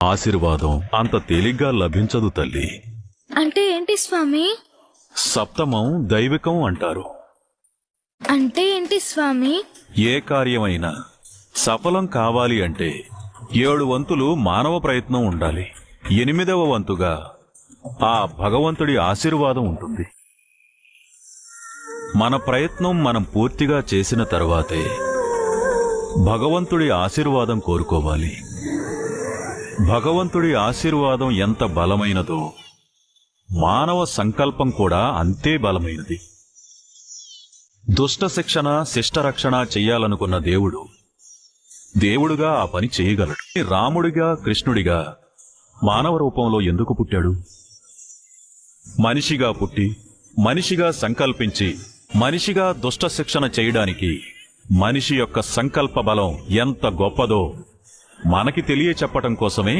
ఆశీర్వాదం అంత తేలిగ్గా లభించదు తల్లి. అంటే ఏంటి స్వామి? సప్తమం దైవికం అంటారు. అంటే ఏంటి స్వామి? ఏ కార్యమైనా సఫలం కావాలి అంటే 7 వంతులు మానవ ప్రయత్నం ఉండాలి. 8వ వంతుగా ఆ భగవంతుడి ఆశీర్వాదం ఉంటుంది. మన ప్రయత్నం మనం పూర్తిగా చేసిన తర్వాతే భగవంతుడి ఆశీర్వాదం కోరుకోవాలి. భగవంతుడి ఆశీర్వాదం ఎంత బలమైనదో మానవ సంకల్పం కూడా అంతే బలమైనది. దుష్ట శిక్షణ శిష్టరక్షణ చెయ్యాలనుకున్న దేవుడుగా ఆ పని చేయగలడు. రాముడిగా కృష్ణుడిగా మానవ రూపంలో ఎందుకు పుట్టాడు? మనిషిగా పుట్టి మనిషిగా సంకల్పించి మనిషిగా దుష్ట శిక్షణ చేయడానికి మనిషి యొక్క సంకల్ప బలం ఎంత గొప్పదో మనకి తెలియచెప్పటం కోసమే